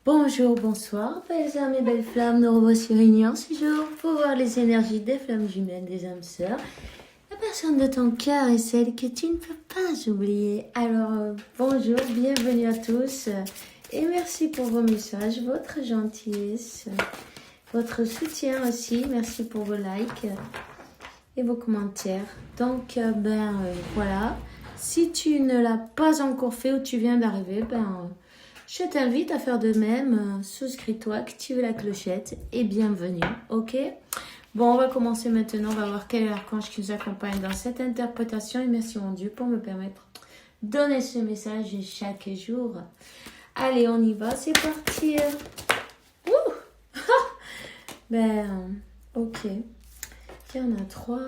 Bonjour, bonsoir, belles âmes et belles flammes, nous revoici réunis en ce jour pour voir les énergies des flammes jumelles, des âmes sœurs. La personne de ton cœur est celle que tu ne peux pas oublier. Alors, bonjour, bienvenue à tous et merci pour vos messages, votre gentillesse, votre soutien aussi. Merci pour vos likes et vos commentaires. Donc, voilà. Si tu ne l'as pas encore fait ou tu viens d'arriver, je t'invite à faire de même. Souscris-toi, active la clochette et bienvenue, ok? Bon, on va commencer maintenant. On va voir quel est l'archange qui nous accompagne dans cette interprétation. Et merci mon Dieu pour me permettre de donner ce message chaque jour. Allez, on y va, c'est parti. Ouh ok. Il y en a 3.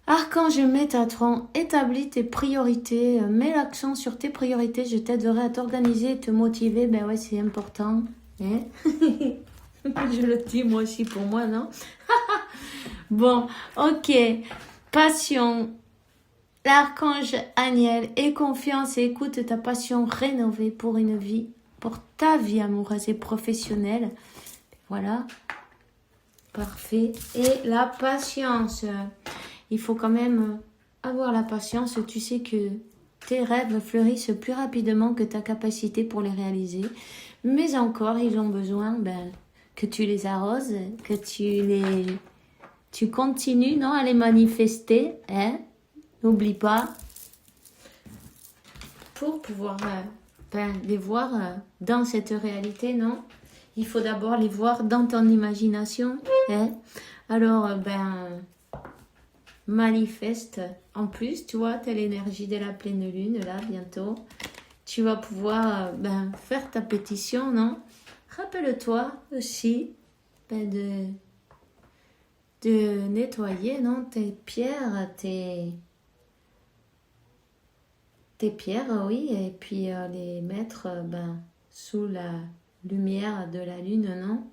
Archange Métatron, établis tes priorités, mets l'accent sur tes priorités, je t'aiderai à t'organiser et te motiver. Ben ouais, c'est important. Hein. Je le dis moi aussi pour moi, non? Bon, ok. Passion. L'archange Aniel, aie confiance et écoute ta passion rénovée pour une vie, pour ta vie amoureuse et professionnelle. Voilà. Parfait. Et la patience. Il faut quand même avoir la patience. Tu sais que tes rêves fleurissent plus rapidement que ta capacité pour les réaliser. Mais encore, ils ont besoin que tu les arroses, que tu continues à les manifester. Hein? N'oublie pas. Pour pouvoir les voir dans cette réalité, non? Il faut d'abord les voir dans ton imagination. Hein? Alors, manifeste. En plus, tu vois, t'as l'énergie de la pleine lune, là, bientôt. Tu vas pouvoir faire ta pétition, non? Rappelle-toi aussi de nettoyer, non? Tes pierres, tes pierres, oui, et puis les mettre sous la lumière de la lune, non?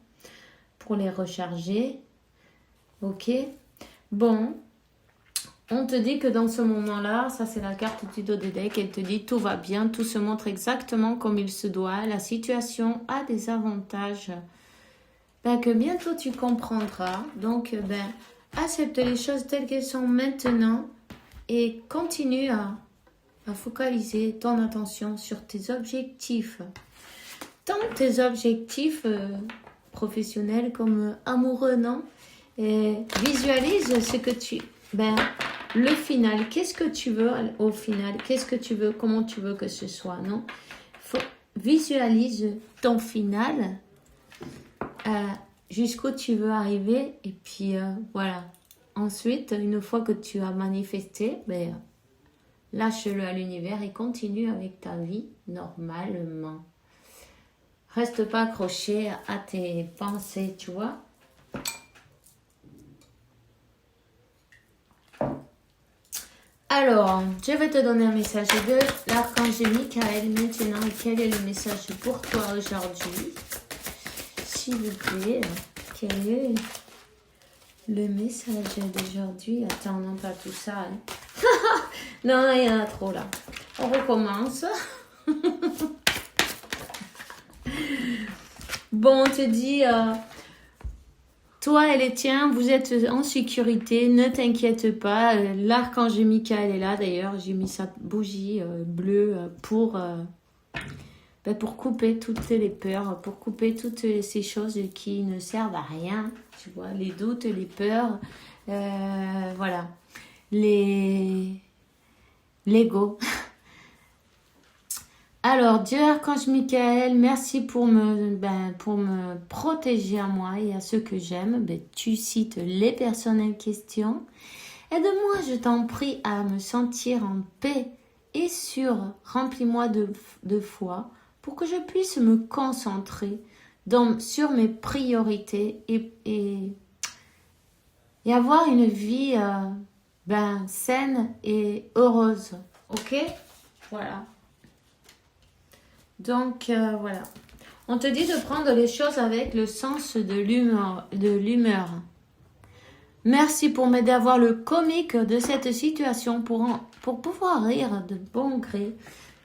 Pour les recharger. Ok? Bon. On te dit que dans ce moment-là, ça c'est la carte du dos des decks, elle te dit tout va bien, tout se montre exactement comme il se doit, la situation a des avantages que bientôt tu comprendras. Donc, accepte les choses telles qu'elles sont maintenant et continue à focaliser ton attention sur tes objectifs. Tant tes objectifs professionnels comme amoureux, non? Et visualise ce que tu... le final, qu'est-ce que tu veux au final? Qu'est-ce que tu veux? Comment tu veux que ce soit, non? Visualise ton final jusqu'où tu veux arriver. Et puis, voilà. Ensuite, une fois que tu as manifesté, lâche-le à l'univers et continue avec ta vie normalement. Reste pas accroché à tes pensées, tu vois? Alors, je vais te donner un message de l'archange Michael maintenant. Quel est le message pour toi aujourd'hui? S'il vous plaît, quel est le message d'aujourd'hui? Attends, non, pas tout ça. Hein. Non, il y en a trop là. On recommence. Bon, on te dit... toi et les tiens, vous êtes en sécurité, ne t'inquiète pas. L'archange Michael est là d'ailleurs. J'ai mis sa bougie bleue pour couper toutes les peurs, pour couper toutes ces choses qui ne servent à rien. Tu vois, les doutes, les peurs, voilà. L'ego. Alors, Dieu Archange Michael, merci pour me protéger à moi et à ceux que j'aime. Tu cites les personnes en question. Aide-moi, je t'en prie, à me sentir en paix et sûre. Remplis-moi de foi pour que je puisse me concentrer sur mes priorités et avoir une vie saine et heureuse. Ok? Voilà. Donc, voilà. On te dit de prendre les choses avec le sens de l'humeur. Merci pour m'aider à voir le comique de cette situation pour pouvoir rire de bon gré.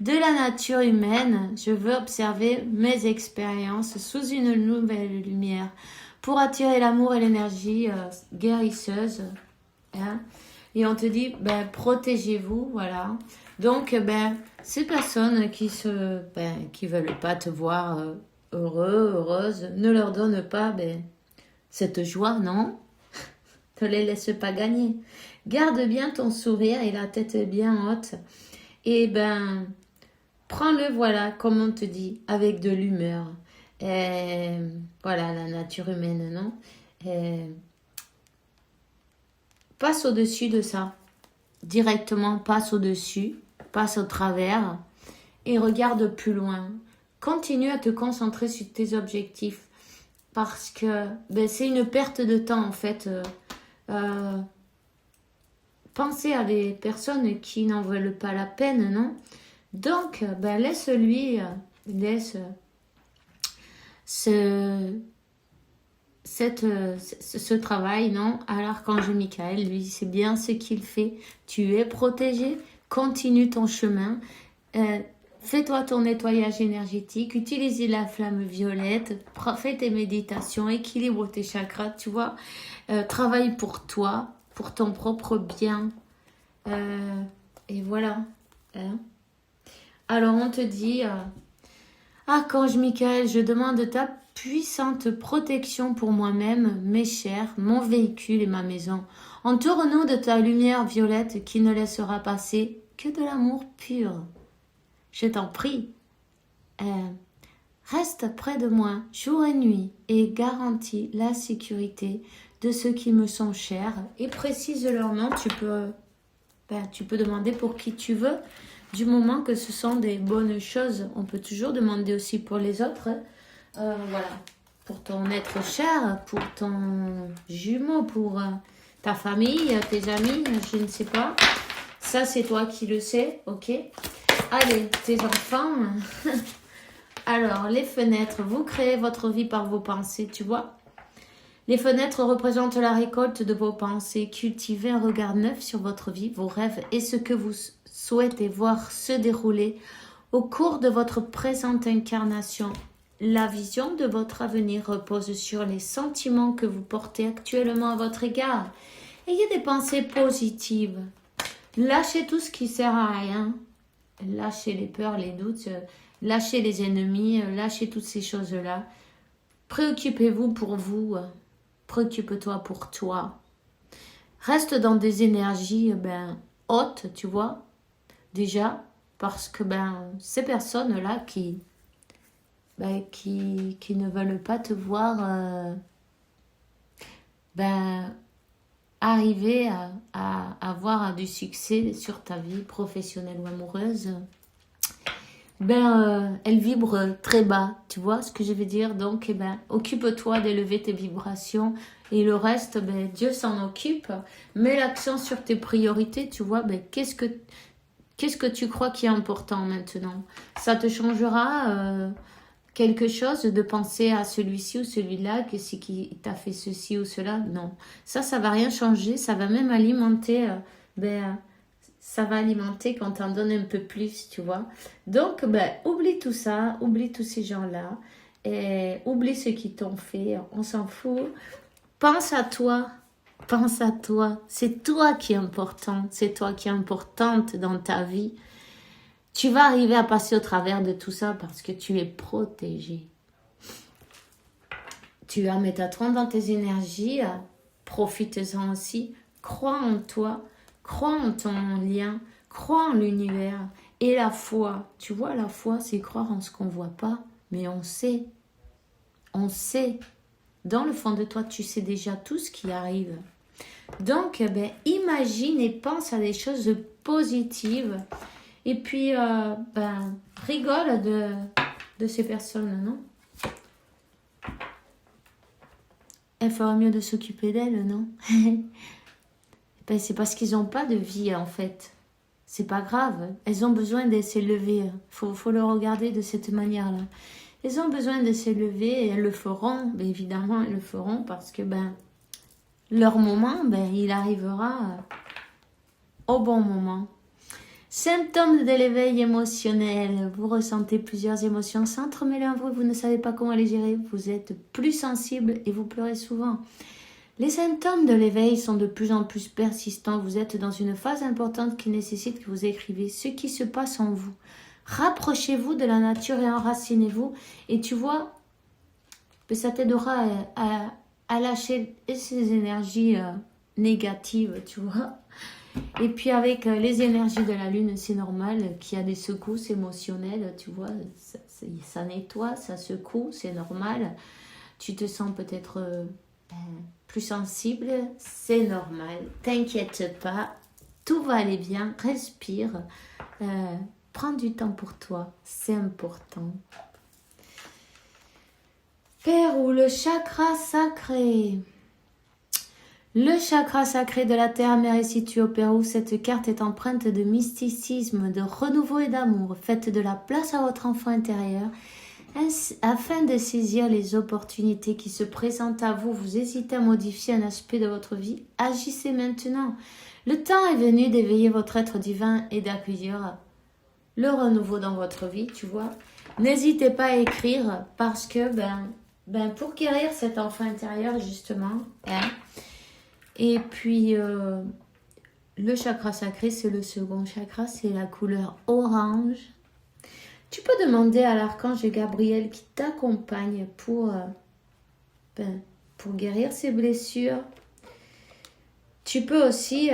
de la nature humaine. Je veux observer mes expériences sous une nouvelle lumière pour attirer l'amour et l'énergie guérisseuse. Hein. Et on te dit, ben, protégez-vous, voilà. Donc, ben, ces personnes qui veulent pas te voir heureux, heureuse, ne leur donne pas ben, cette joie, non? Ne les laisse pas gagner. Garde bien ton sourire et la tête bien haute. Et ben, prends-le, voilà, comme on te dit, avec de l'humeur. Et voilà, la nature humaine, non? Et passe au-dessus de ça. Directement, passe au-dessus, passe au travers et regarde plus loin. Continue à te concentrer sur tes objectifs parce que ben, c'est une perte de temps en fait. Pensez à des personnes qui n'en veulent pas la peine, non? Donc, ben, laisse-lui, laisse ce travail, non? À l'archange Michael, lui, c'est bien ce qu'il fait. Tu es protégé, continue ton chemin. Fais-toi ton nettoyage énergétique, utilise la flamme violette, fais tes méditations, équilibre tes chakras, tu vois. Travaille pour toi, pour ton propre bien. Et voilà. Hein. Alors on te dit, Archange Michael, je demande ta puissante protection pour moi-même, mes chers, mon véhicule et ma maison. Entoure-nous de ta lumière violette qui ne laissera passer que de l'amour pur. Je t'en prie, reste près de moi jour et nuit et garantis la sécurité de ceux qui me sont chers et précise leur nom. Tu peux demander pour qui tu veux, du moment que ce sont des bonnes choses. On peut toujours demander aussi pour les autres. Voilà, pour ton être cher, pour ton jumeau, pour ta famille, tes amis, je ne sais pas. Ça, c'est toi qui le sais, ok? Allez, tes enfants. Alors, les fenêtres, vous créez votre vie par vos pensées, tu vois? Les fenêtres représentent la récolte de vos pensées. Cultivez un regard neuf sur votre vie, vos rêves et ce que vous souhaitez voir se dérouler au cours de votre présente incarnation. La vision de votre avenir repose sur les sentiments que vous portez actuellement à votre égard. Ayez des pensées positives. Lâchez tout ce qui sert à rien. Lâchez les peurs, les doutes, lâchez les ennemis, lâchez toutes ces choses-là. Préoccupez-vous pour vous. Préoccupe-toi pour toi. Reste dans des énergies hautes, tu vois, déjà, parce que ces personnes-là qui ne veulent pas te voir arriver à avoir du succès sur ta vie professionnelle ou amoureuse, elle vibre très bas, tu vois ce que je veux dire? Donc, occupe-toi d'élever tes vibrations et le reste, Dieu s'en occupe. Mets l'accent sur tes priorités, tu vois, qu'est-ce que tu crois qui est important maintenant? Ça te changera quelque chose de penser à celui-ci ou celui-là, que c'est qui t'a fait ceci ou cela? Non, ça va rien changer, ça va même alimenter ça va alimenter quand t'en donnes un peu plus, tu vois. Donc, oublie tout ça, oublie tous ces gens-là, et oublie ce qu'ils t'ont fait, on s'en fout. Pense à toi, c'est toi qui es important, c'est toi qui es importante dans ta vie. Tu vas arriver à passer au travers de tout ça parce que tu es protégé. Tu vas mettre à toi dans tes énergies, profite-en aussi, crois en toi. Crois en ton lien, crois en l'univers et la foi. Tu vois, la foi, c'est croire en ce qu'on ne voit pas, mais on sait. On sait. Dans le fond de toi, tu sais déjà tout ce qui arrive. Donc, imagine et pense à des choses positives. Et puis, rigole de ces personnes, non? Il ferait mieux de s'occuper d'elles, non? C'est parce qu'ils n'ont pas de vie, en fait. C'est pas grave. Elles ont besoin de s'élever. Faut le regarder de cette manière-là. Elles ont besoin de s'élever et elles le feront. Évidemment, elles le feront parce que, leur moment, il arrivera au bon moment. Symptômes de l'éveil émotionnel. Vous ressentez plusieurs émotions s'entremêler en vous. Vous ne savez pas comment les gérer. Vous êtes plus sensible et vous pleurez souvent. Les symptômes de l'éveil sont de plus en plus persistants. Vous êtes dans une phase importante qui nécessite que vous écriviez ce qui se passe en vous. Rapprochez-vous de la nature et enracinez-vous. Et tu vois, ça t'aidera à lâcher ces énergies négatives, tu vois. Et puis avec les énergies de la lune, c'est normal qu'il y a des secousses émotionnelles, tu vois. Ça nettoie, ça secoue, c'est normal. Tu te sens peut-être plus sensible, c'est normal. T'inquiète pas, tout va aller bien, respire. Prends du temps pour toi, c'est important. Pérou, le chakra sacré. Le chakra sacré de la Terre-Mère est situé au Pérou. Cette carte est empreinte de mysticisme, de renouveau et d'amour. Faites de la place à votre enfant intérieur afin de saisir les opportunités qui se présentent à vous. Vous hésitez à modifier un aspect de votre vie. Agissez maintenant. Le temps est venu d'éveiller votre être divin et d'accueillir le renouveau dans votre vie, tu vois. N'hésitez pas à écrire parce que, pour guérir cet enfant intérieur, justement, Et puis, le chakra sacré, c'est le second chakra, c'est la couleur orange. Tu peux demander à l'archange Gabriel qui t'accompagne pour guérir ces blessures. Tu peux aussi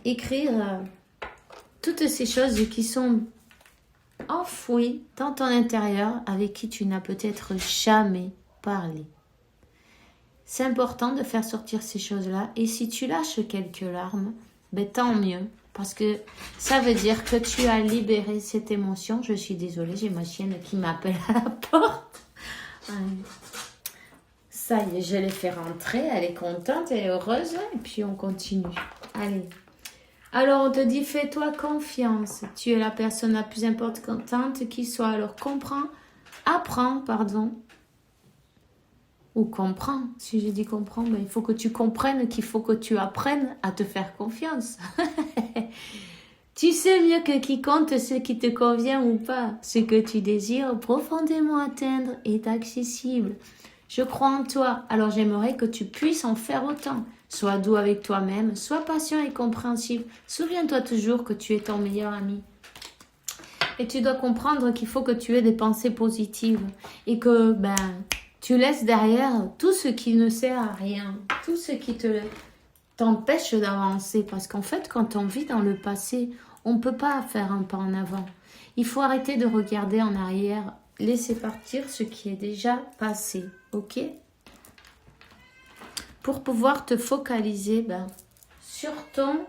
écrire toutes ces choses qui sont enfouies dans ton intérieur avec qui tu n'as peut-être jamais parlé. C'est important de faire sortir ces choses-là. Et si tu lâches quelques larmes, tant mieux. Parce que ça veut dire que tu as libéré cette émotion. Je suis désolée, j'ai ma chienne qui m'appelle à la porte. Ça y est, je l'ai fait rentrer. Elle est contente, elle est heureuse. Et puis on continue. Allez. Alors on te dit, fais-toi confiance. Tu es la personne la plus importante qui soit. Alors apprends. Ou comprends. Si je dis comprends, il faut que tu comprennes qu'il faut que tu apprennes à te faire confiance. Tu sais mieux que quiconque ce qui te convient ou pas. Ce que tu désires profondément atteindre est accessible. Je crois en toi, alors j'aimerais que tu puisses en faire autant. Sois doux avec toi-même, sois patient et compréhensif. Souviens-toi toujours que tu es ton meilleur ami. Et tu dois comprendre qu'il faut que tu aies des pensées positives. Et que, tu laisses derrière tout ce qui ne sert à rien, tout ce qui t'empêche d'avancer. Parce qu'en fait, quand on vit dans le passé, on ne peut pas faire un pas en avant. Il faut arrêter de regarder en arrière, laisser partir ce qui est déjà passé, ok? Pour pouvoir te focaliser sur ton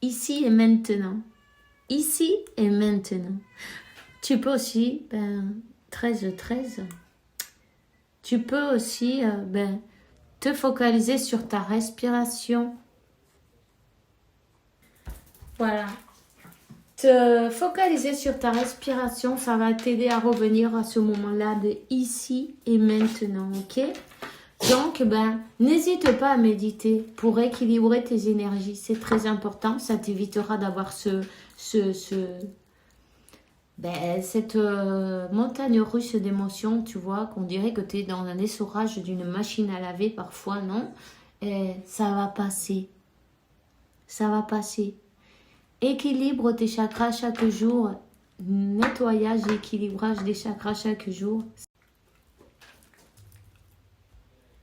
ici et maintenant. Ici et maintenant. Tu peux aussi... 13. Tu peux aussi te focaliser sur ta respiration. Voilà. Te focaliser sur ta respiration, ça va t'aider à revenir à ce moment-là de ici et maintenant, ok? Donc, n'hésite pas à méditer pour équilibrer tes énergies. C'est très important. Ça t'évitera d'avoir cette montagne russe d'émotions, tu vois, qu'on dirait que tu es dans un essorage d'une machine à laver, parfois, non. Et ça va passer. Ça va passer. Équilibre tes chakras chaque jour. Nettoyage et équilibrage des chakras chaque jour.